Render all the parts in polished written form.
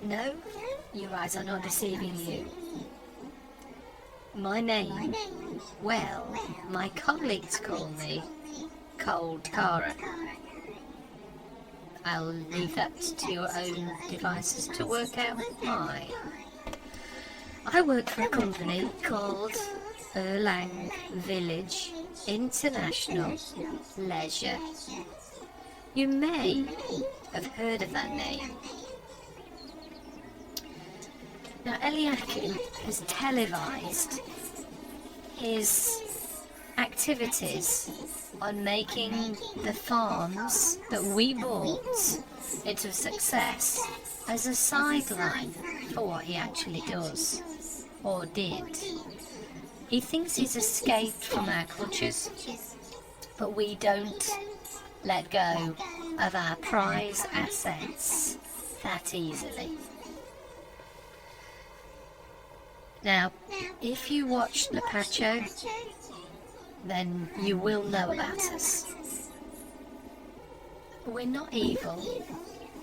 No, your eyes are not deceiving you. My name, well, my colleagues call me Cold Cara. I'll leave that to your own devices to work out mine. I work for a company called Erlang Village International Leisure. You may have heard of that name. Now, Eliakim has televised his activities on making the farms that we bought into a success as a sideline for what he actually does, or did. He thinks he's escaped from our clutches, but we don't let go of our prize assets that easily. Now, if you watch Lepacho, then you will know about us. We're not evil,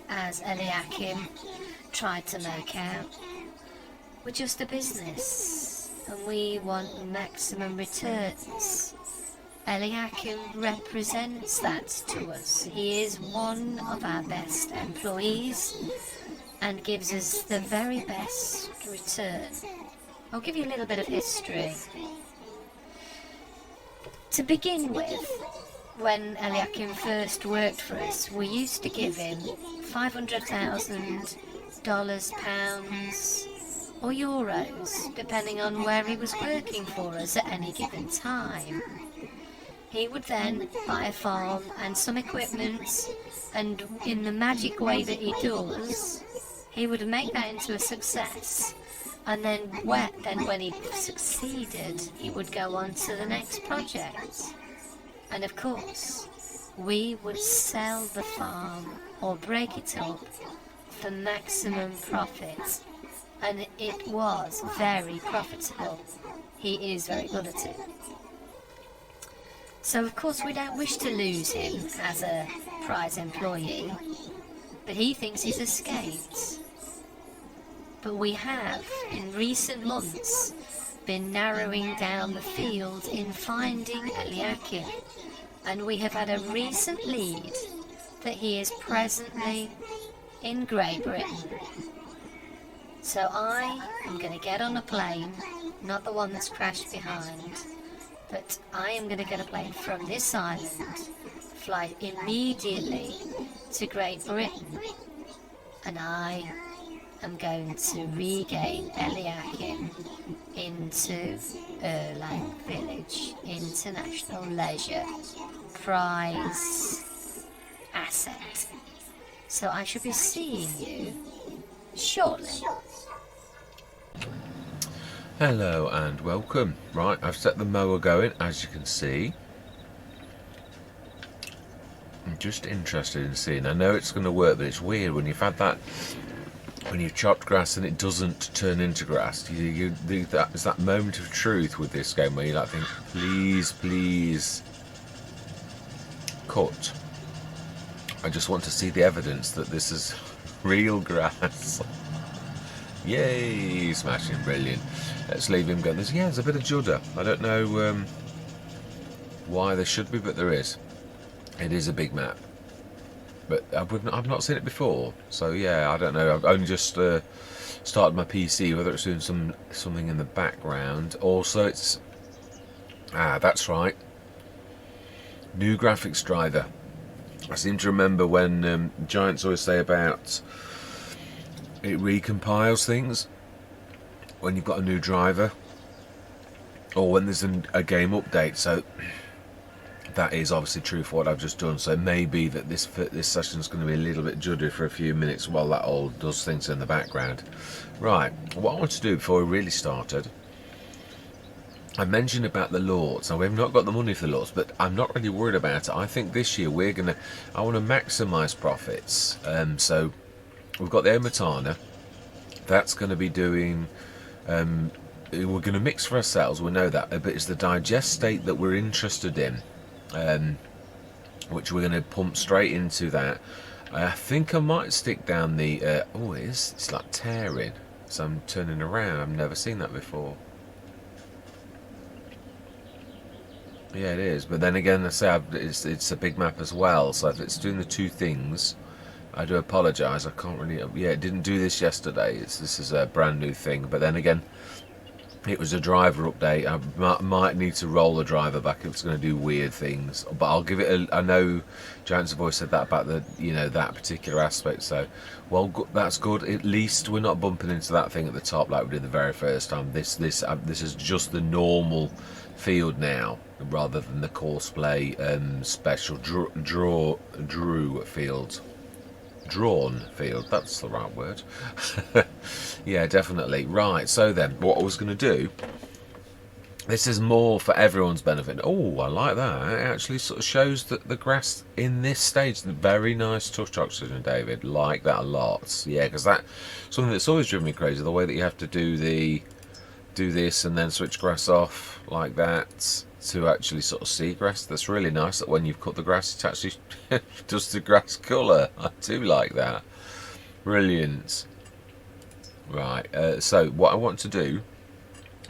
as Eliakim tried to make out. We're just a business, and we want maximum returns. Eliakim represents that to us. He is one of our best employees and gives us the very best return. I'll give you a little bit of history. To begin with, when Eliakim first worked for us, we used to give him $500,000, pounds, or euros, depending on where he was working for us at any given time. He would then buy a farm and some equipment, and in the magic way that he does, he would make that into a success. And then when he succeeded, he would go on to the next project. And of course, we would sell the farm or break it up for maximum profit. And it was very profitable. He is very good at it. So of course we don't wish to lose him as a prize employee, but he thinks he's escaped. But we have, in recent months, been narrowing down the field in finding Eliakim, and we have had a recent lead that he is presently in Great Britain. So I am going to get on a plane, not the one that's crashed behind, but I am going to get a plane from this island, fly immediately to Great Britain, and I am going to regain Eliakim into Erlang Village International Leisure prize asset. So I shall be seeing you shortly. Hello and welcome. Right, I've set the mower going, as you can see. I'm just interested in seeing. I know it's going to work, but it's weird when you've had that. When you've chopped grass and it doesn't turn into grass, there's that moment of truth with this game where you like think, please, cut. I just want to see the evidence that this is real grass. Yay, smashing, brilliant. Let's leave him go. There's a bit of judder. I don't know why there should be, but there is. It is a big map. But I've not seen it before, so yeah, I don't know. I've only just started my PC, whether it's doing something in the background. Also, it's that's right, new graphics driver. I seem to remember when Giants always say about it recompiles things when you've got a new driver, or when there's a game update. So that is obviously true for what I've just done. So it may be that this session is going to be a little bit juddy for a few minutes while that all does things in the background. Right, what I want to do before we really started, I mentioned about the Lords. Now, we've not got the money for the Lords, but I'm not really worried about it. I think this year I want to maximise profits. So we've got the Omatana. That's going to be doing, we're going to mix for ourselves, we know that, but it's the digest state that we're interested in. Which we're going to pump straight into that, I think I might stick down the... oh, it's like tearing. So I'm turning around. I've never seen that before. Yeah, it is. But then again, I say it's a big map as well. So if it's doing the two things, I do apologise. I can't really... Yeah, it didn't do this yesterday. This is a brand new thing. But then again, it was a driver update. I might need to roll the driver back if it's going to do weird things. But I'll give it I know Giants have always said that about the, that particular aspect. So, well, that's good. At least we're not bumping into that thing at the top like we did the very first time. This is just the normal field now, rather than the courseplay special drew field. Drawn field, that's the right word. Yeah, definitely. Right, so then what I was going to do, this is more for everyone's benefit. Oh, I like that. It actually sort of shows that the grass in this stage, very nice touch oxygen, David. Like that a lot. Yeah, because that's something that's always driven me crazy, the way that you have to do this and then switch grass off like that to actually sort of see grass. That's really nice that when you've cut the grass it actually does the grass colour. I do like that. Brilliant. Right, so what I want to do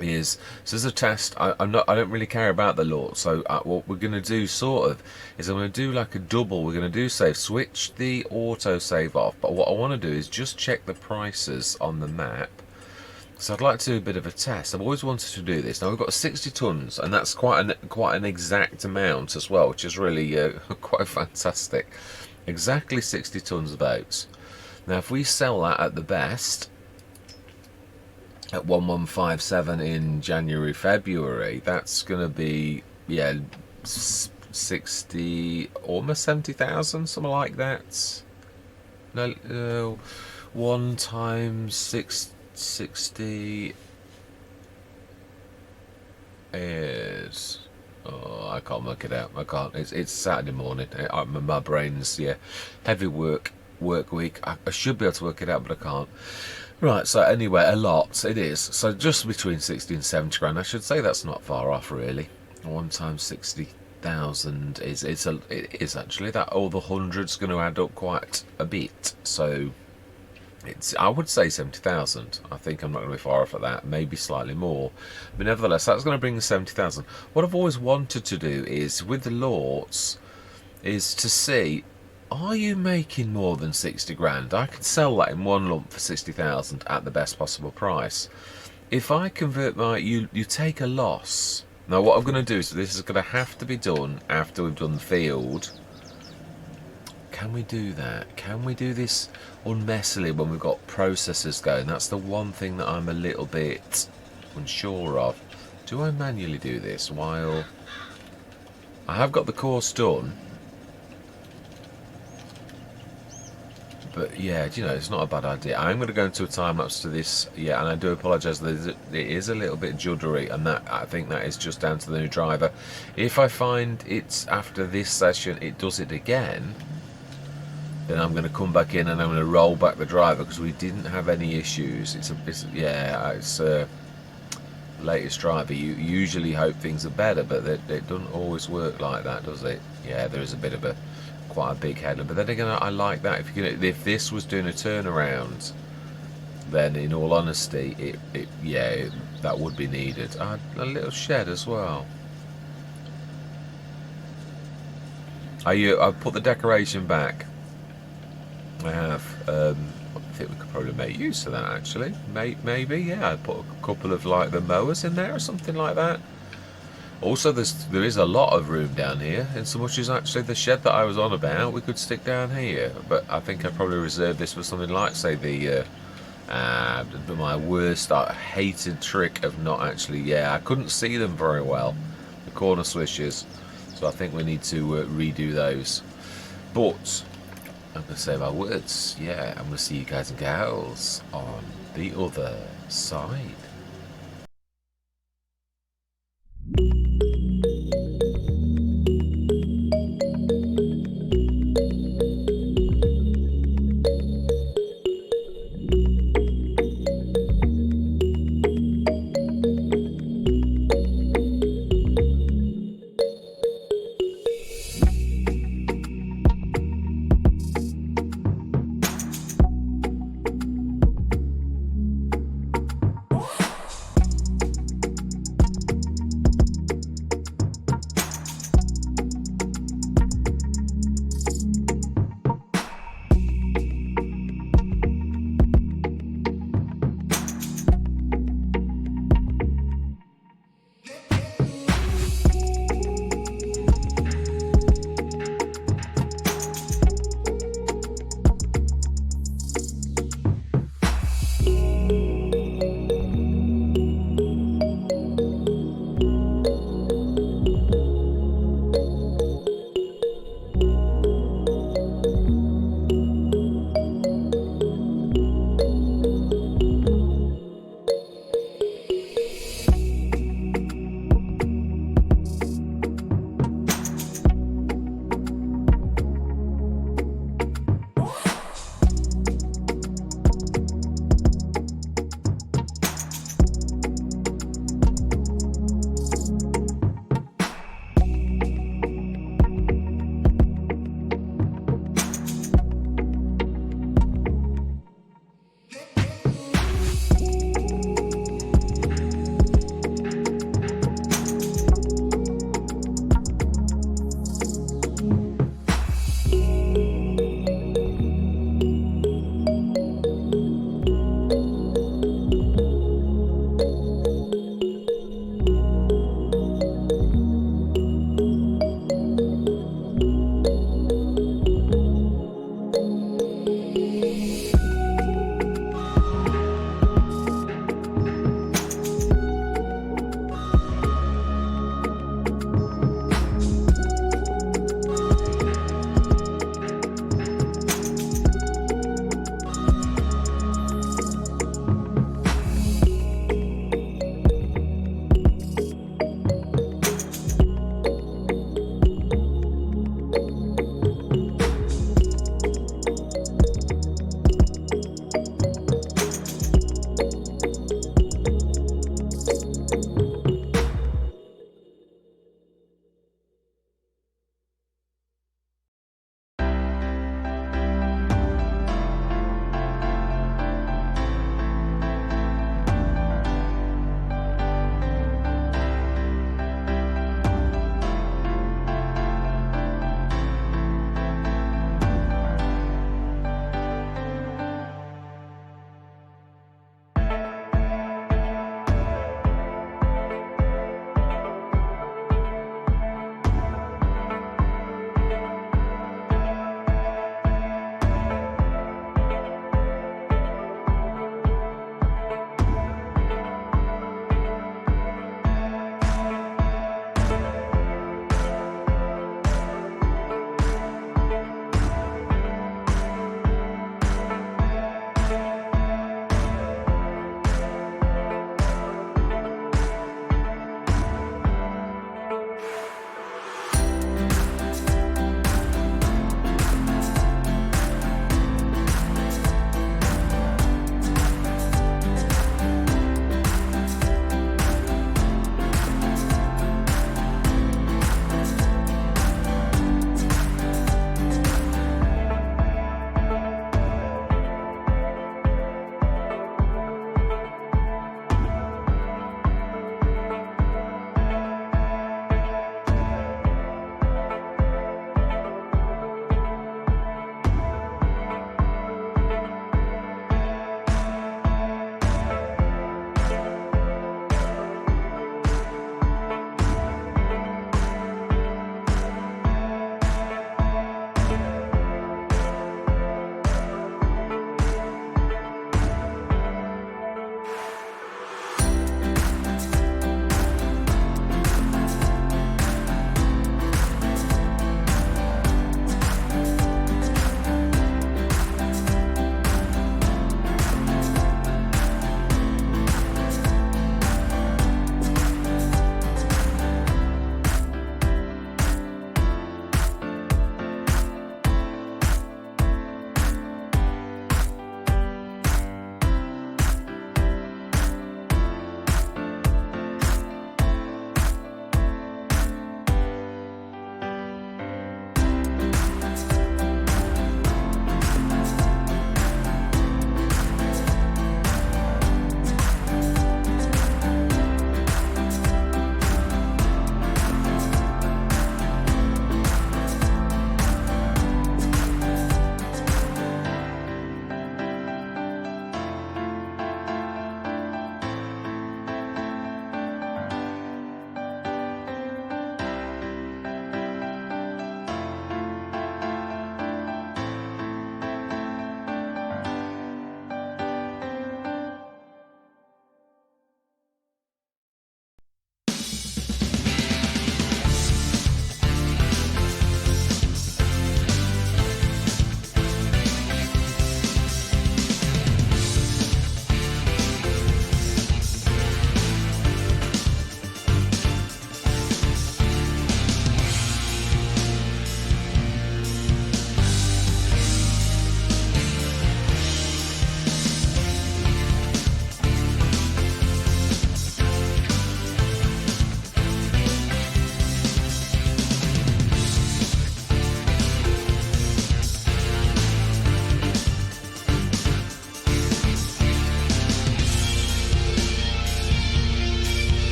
is, so as a test, I don't really care about the lot, so what we're going to do sort of is I'm going to do like a double. We're going to do save, switch the auto save off, but what I want to do is just check the prices on the map. So I'd like to do a bit of a test. I've always wanted to do this. Now we've got 60 tons, and that's quite an exact amount as well, which is really quite fantastic. Exactly 60 tons of oats. Now if we sell that at the best at 1157 in January, February, that's going to be 60, almost 70,000, something like that. No, 1 times 60 is, I can't work it out. I can't. It's Saturday morning. My brain's heavy work week. I should be able to work it out, but I can't. Right. So anyway, a lot it is. So just between 60 and 70 grand. I should say that's not far off, really. 1 times 60,000 it is actually that. All the hundreds going to add up quite a bit. So I would say 70,000. I think I'm not going to be far off at that, maybe slightly more. But nevertheless, that's going to bring 70,000. What I've always wanted to do is, with the lots, is to see, are you making more than 60 grand? I could sell that in one lump for 60,000 at the best possible price. If I convert you take a loss. Now what I'm going to do, so this is going to have to be done after we've done the field. Can we do that? Can we do this unmessily when we've got processes going? That's the one thing that I'm a little bit unsure of. Do I manually do this while I have got the course done? But yeah, it's not a bad idea. I'm going to go into a time lapse to this, and I do apologise. It is a little bit juddery, and that I think that is just down to the new driver. If I find it's after this session it does it again, then I'm going to come back in and I'm going to roll back the driver, because we didn't have any issues. It's latest driver. You usually hope things are better, but it doesn't always work like that, does it? Yeah, there is a bit of quite a big headland. But then again, I like that. If this was doing a turnaround, then in all honesty, that would be needed. A little shed as well. I put the decoration back. I have. I think we could probably make use of that actually. Maybe, yeah. I put a couple of like the mowers in there or something like that. Also, there is a lot of room down here, in so much as actually the shed that I was on about we could stick down here. But I think I'd probably reserve this for something like, say, my worst, hated trick of not actually. I couldn't see them very well, the corner swishes. So I think we need to redo those. But I'm going to save our words. I'm going to see you guys and gals on the other side.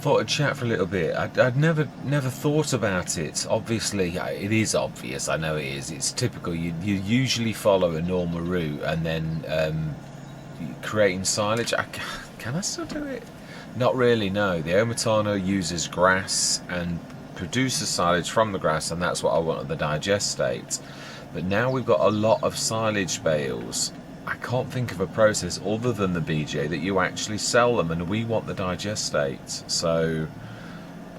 thought I'd chat for a little bit. I'd never thought about it. Obviously, it is obvious. I know it is. It's typical. You usually follow a normal route, and then creating silage. Can I still do it? Not really. No. The Omatana uses grass and produces silage from the grass, and that's what I want at the digest state. But now we've got a lot of silage bales. I can't think of a process other than the BGA that you actually sell them, and we want the digest state. So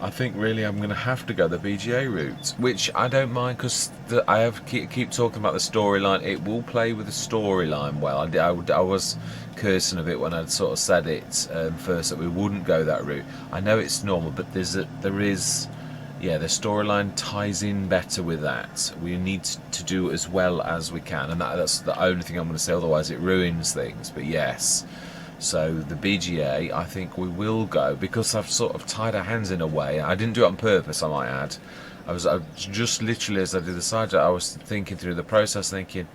I think really I'm going to have to go the BGA route, which I don't mind, because I keep talking about the storyline. It will play with the storyline well. I was cursing a bit when I'd sort of said it first that we wouldn't go that route. I know it's normal, but there is. Yeah, the storyline ties in better with that. We need to do as well as we can, and that's the only thing I'm going to say, otherwise it ruins things. But yes, so the BGA, I think we will go, because I've sort of tied our hands in a way. I didn't do it on purpose, I might add. I just literally, as I did the side, I was thinking through the process, thinking,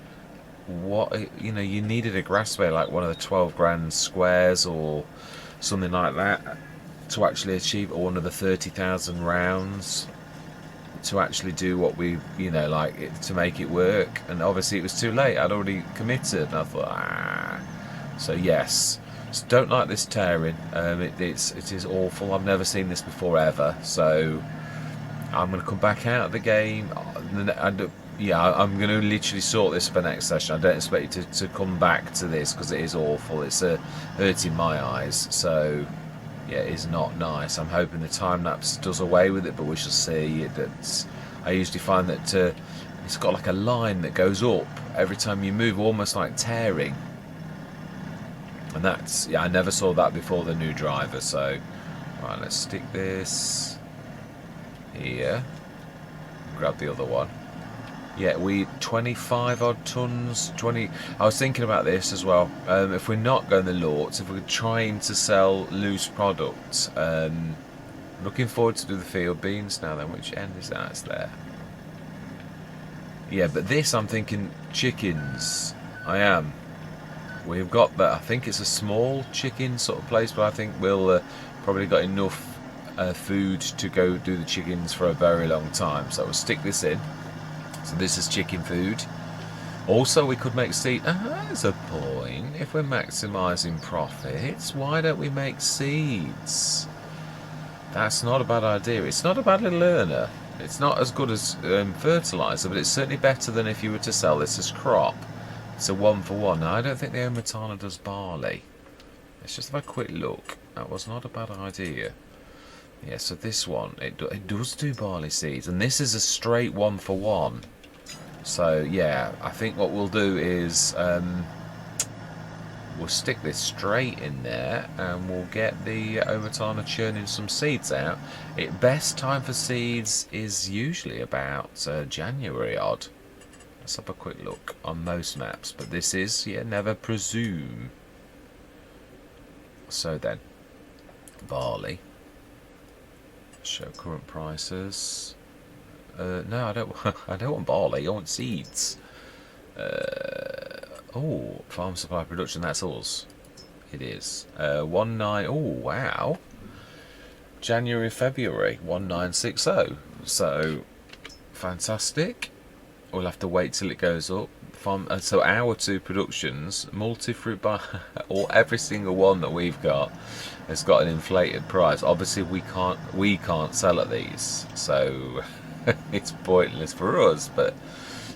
what, you needed a grass bale like one of the 12 grand squares or something like that to actually achieve, or one of the 30,000 rounds to actually do what we, to make it work. And obviously it was too late. I'd already committed, and I thought, So yes, so don't like this tearing. It is awful. I've never seen this before ever. So I'm going to come back out of the game. I'm going to literally sort this for next session. I don't expect you to come back to this, because it is awful. It's hurting my eyes. So yeah, it is not nice. I'm hoping the time lapse does away with it, but we shall see. I usually find that it's got like a line that goes up every time you move, almost like tearing. And I never saw that before the new driver. So right, let's stick this here. Grab the other one. Yeah, 25 odd tons, 20. I was thinking about this as well. If we're not going the Lorts, if we're trying to sell loose products, looking forward to do the field beans now. Then which end is that? It's there. Yeah, but this, I'm thinking chickens. I am. We've got that. I think it's a small chicken sort of place, but I think we'll probably got enough food to go do the chickens for a very long time. So we'll stick this in. So this is chicken food. Also, we could make seed. There's a point. If we're maximising profits, why don't we make seeds? That's not a bad idea. It's not a bad little earner. It's not as good as fertiliser, but it's certainly better than if you were to sell this as crop. It's a 1-for-1. Now, I don't think the Omatana does barley. Let's just have a quick look. That was not a bad idea. Yeah, so this one, it does do barley seeds, and this is a straight 1-for-1. So yeah, I think what we'll do is we'll stick this straight in there, and we'll get the Omatana churning some seeds out. Best time for seeds is usually about January odd. Let's have a quick look on most maps, but this is, never presume. So then, barley. Show current prices. No, I don't. I don't want barley. I want seeds. Farm supply production. That's us. It is 19. Oh wow. January, February 1960. So fantastic. We'll have to wait till it goes up. So our 2 productions, multi-fruit bar, or every single one that we've got, has got an inflated price. Obviously, we can't sell at these, so it's pointless for us. But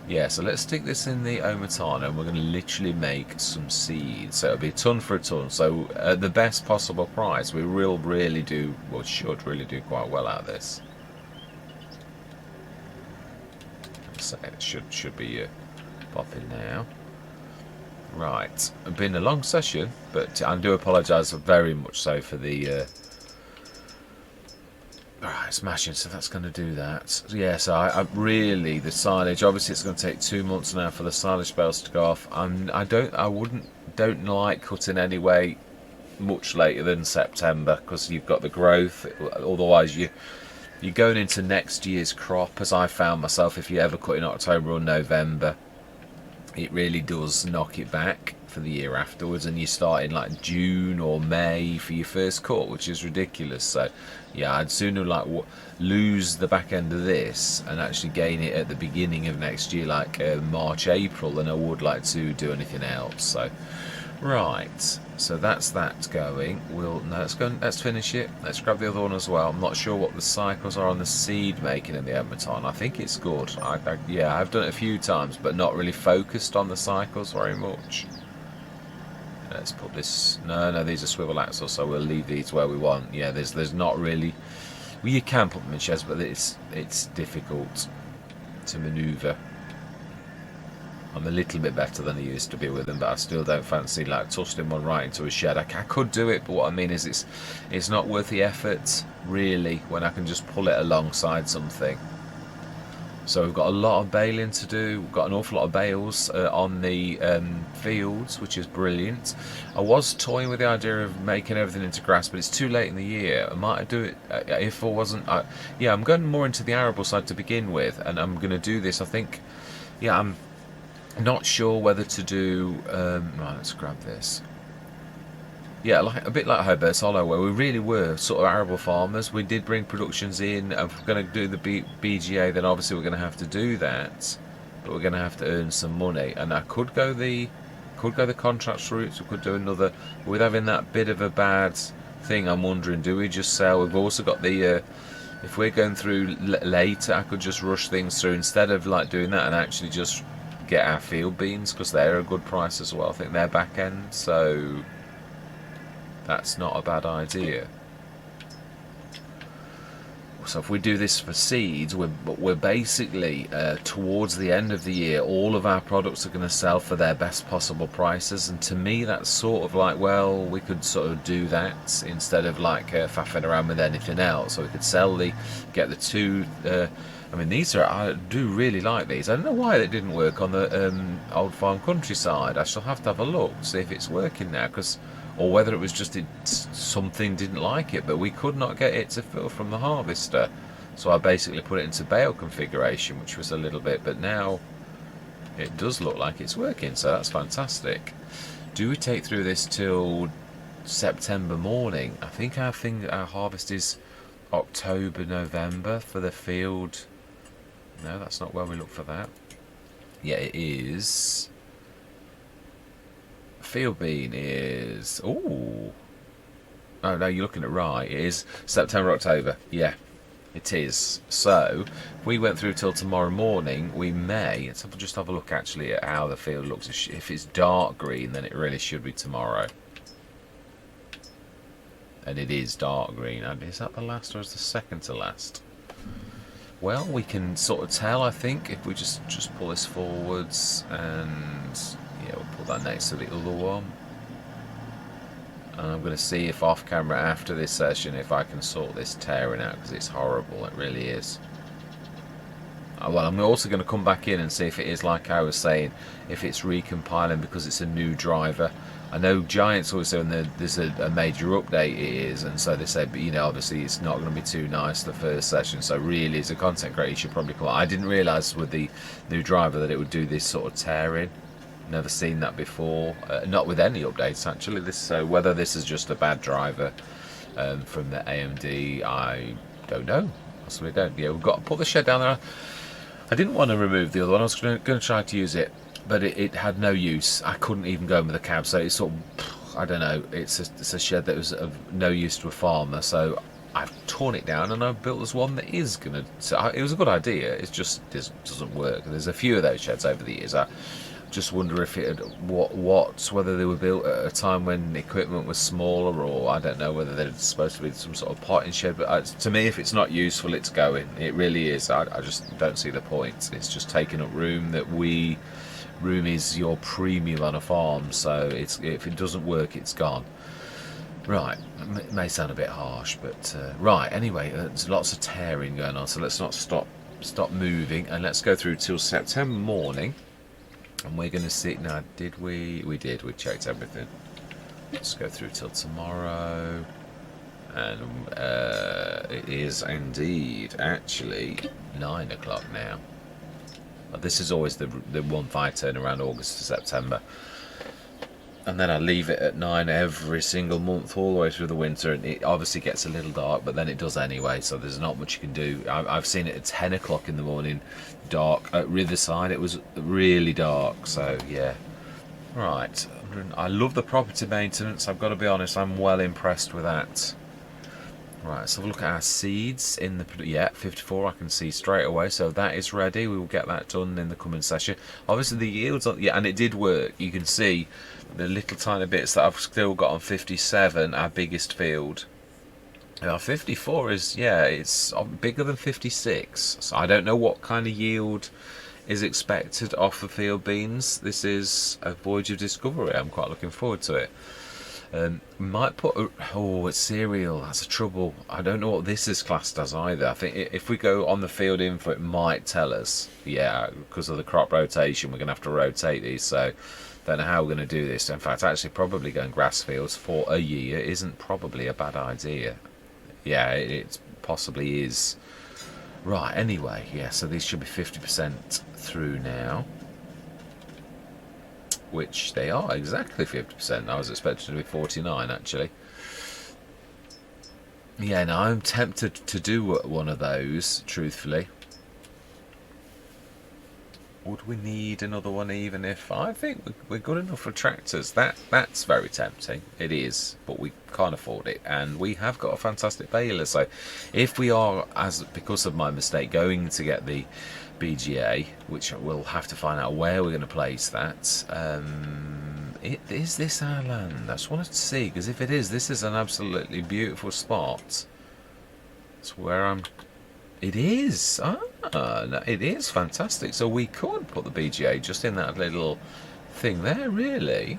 yeah, so let's stick this in the Omatana, and we're going to literally make some seeds. So it'll be a ton for a ton. So at the best possible price, we should really do quite well out of this. So it should be popping now. Right, it's been a long session, but I do apologise very much so for the Alright, smashing, so that's going to do that. So yeah, so I really, the silage, obviously it's going to take 2 months now for the silage bales to go off. I don't like cutting anyway much later than September, because you've got the growth. Otherwise you're going into next year's crop, as I found myself, if you ever cut in October or November. it really does knock it back for the year afterwards, and you start in like June or May for your first cut, which is ridiculous. So yeah, I'd sooner like lose the back end of this and actually gain it at the beginning of next year, like March, April, than I would like to do anything else. So right, so that's that going. Let's finish it. Let's grab the other one as well. I'm not sure what the cycles are on the seed making in the Edmonton. I think it's good. Yeah, I've done it a few times, but not really focused on the cycles very much. Let's put this. No, these are swivel axles, so we'll leave these where we want. Yeah, there's not really. Well, you can put them in sheds, but it's difficult to manoeuvre. I'm a little bit better than I used to be with them, but I still don't fancy like tossing one right into a shed. I could do it, but what I mean is it's not worth the effort really when I can just pull it alongside something. So we've got a lot of baling to do. We've got an awful lot of bales on the fields, which is brilliant. I was toying with the idea of making everything into grass, but it's too late in the year. I might do it if I wasn't. Yeah, I'm going more into the arable side to begin with, and I'm going to do this. I think. Yeah, I'm not sure whether to do. Right, let's grab this. Yeah, like a bit like Hobart Hollow, where we really were sort of arable farmers. We did bring productions in. If we're going to do the BGA, then obviously we're going to have to do that. But we're going to have to earn some money, and I could go the contracts route. We could do another. With having that bit of a bad thing, I'm wondering, do we just sell? We've also got the. If we're going through later, I could just rush things through instead of like doing that and actually just get our field beans, because they're a good price as well. I think they're back end, so that's not a bad idea. So if we do this for seeds, we're basically towards the end of the year, all of our products are going to sell for their best possible prices, and to me that's sort of like, well, we could sort of do that instead of like faffing around with anything else. So we could get the two. I mean, I do really like these. I don't know why it didn't work on the Old Farm Countryside. I shall have to have a look, see if it's working now, or whether it was just something didn't like it, but we could not get it to fill from the harvester. So I basically put it into bale configuration, which was a little bit, but now it does look like it's working, so that's fantastic. Do we take through this till September morning? I think our harvest is October, November for the field. No, that's not where we look for that. Yeah, it is. Field bean is. Oh no, you're looking at right. It is September, October. Yeah, it is. So if we went through till tomorrow morning, we may. Let's just have a look actually at how the field looks. If it's dark green, then it really should be tomorrow. And it is dark green. And is that the last or is the second to last? Well, we can sort of tell, I think, if we just pull this forwards, and yeah, we'll put that next to the other one. And I'm going to see if off camera after this session if I can sort this tearing out, because it's horrible, it really is. Well, I'm also going to come back in and see if it is like I was saying, if it's recompiling because it's a new driver. I know Giants always say when there's a major update it is, and so they say, but you know, obviously it's not going to be too nice the first session, so really as a content creator you should probably come. I didn't realise with the new driver that it would do this sort of tearing. Never seen that before, not with any updates actually. So whether this is just a bad driver from the AMD, I don't know. Possibly don't. Yeah, we've got to put the shed down there. I didn't want to remove the other one. I was going to try to use it, but it had no use. I couldn't even go in with a cab, so it's sort of, I don't know, it's a shed that was of no use to a farmer, so I've torn it down and I've built this one that is going to, so it was a good idea, it just doesn't work. There's a few of those sheds over the years. I just wonder if it had, whether they were built at a time when equipment was smaller, or I don't know whether they're supposed to be some sort of potting shed, but to me, if it's not useful, it's going. It really is. I just don't see the point. It's just taking up room room is your premium on a farm, so if it doesn't work, it's gone. Right, it may sound a bit harsh, but right, anyway, there's lots of tearing going on, so let's not stop moving, and let's go through till September morning. And we're going to see, now did we did, we checked everything. Let's go through till tomorrow. And it is indeed actually 9 o'clock now. This is always the one fire turn around August to September. And then I leave it at 9 every single month all the way through the winter, and it obviously gets a little dark, but then it does anyway, so there's not much you can do. I've seen it at 10 o'clock in the morning dark at Riverside. It was really dark, so yeah. Right, I love the property maintenance, I've got to be honest, I'm well impressed with that. Right, let's have a look at our seeds in the, yeah, 54 I can see straight away, so that is ready. We will get that done in the coming session. Obviously the yields, yeah, and it did work. You can see the little tiny bits that I've still got on 57, our biggest field. Now 54 is, yeah, it's bigger than 56, so I don't know what kind of yield is expected off the field beans. This is a voyage of discovery. I'm quite looking forward to it. Might put it's cereal, that's a trouble. I don't know what this is classed as either. I think if we go on the field info, it might tell us, yeah, because of the crop rotation we're going to have to rotate these, so don't know how we're going to do this. In fact, actually probably going grass fields for a year isn't probably a bad idea. Yeah, it possibly is. Right, anyway, yeah, so these should be 50% through now, which they are exactly 50%. I was expecting to be 49 actually. Yeah, now I'm tempted to do one of those, truthfully. Would we need another one, even if I think we're good enough for tractors? That's very tempting. It is, but we can't afford it, and we have got a fantastic baler. So if we are, because of my mistake, going to get the BGA, which we'll have to find out where we're going to place that. Is this our land? I just wanted to see, because if it is, this is an absolutely beautiful spot. It's where I'm. It is. No, it is fantastic. So we could put the BGA just in that little thing there, really.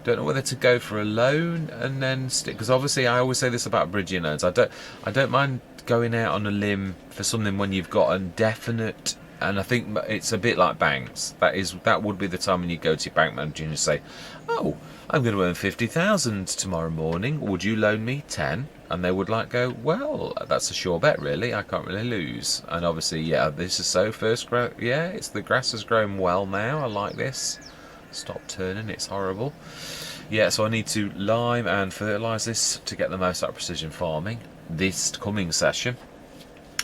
Don't know whether to go for a loan and then stick, because obviously I always say this about bridging loans. I don't mind going out on a limb for something when you've got a definite, and I think it's a bit like banks. That would be the time when you go to your bank manager and you say, "Oh, I'm going to earn 50,000 tomorrow morning. Would you loan me 10?" And they would go, "Well, that's a sure bet, really. I can't really lose." And obviously, yeah, this is so first growth. Yeah, it's the grass has grown well now. I like this. Stop turning, it's horrible. Yeah, so I need to lime and fertilise this to get the most out of precision farming this coming session.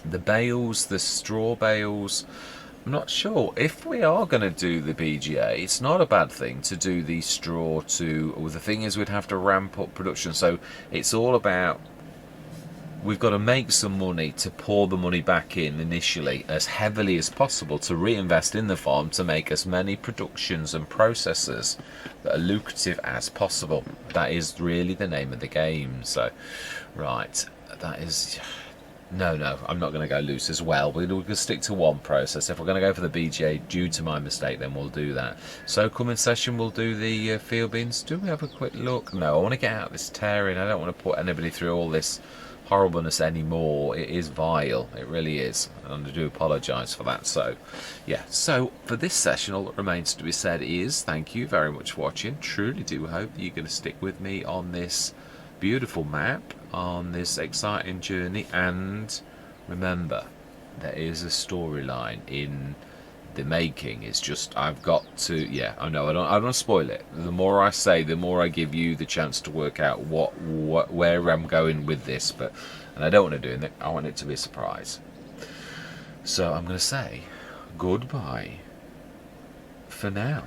The bales, the straw bales, I'm not sure. If we are going to do the BGA, it's not a bad thing to do the straw too. Well, the thing is we'd have to ramp up production, so it's all about, we've got to make some money to pour the money back in initially as heavily as possible to reinvest in the farm to make as many productions and processes that are lucrative as possible. That is really the name of the game. So, right, that is... No, I'm not going to go loose as well. We're going to stick to one process. If we're going to go for the BGA due to my mistake, then we'll do that. So coming session, we'll do the field beans. Do we have a quick look? No, I want to get out this tearing. I don't want to put anybody through all this horribleness anymore. It is vile, it really is, and I do apologise for that. So yeah, so for this session all that remains to be said is thank you very much for watching. Truly do hope that you're going to stick with me on this beautiful map, on this exciting journey, and remember, there is a storyline in the making. It's just I've got to, yeah, I know I don't want to spoil it. The more I say, the more I give you the chance to work out where I'm going with this, and I don't want to do it. I want it to be a surprise. So I'm going to say goodbye for now.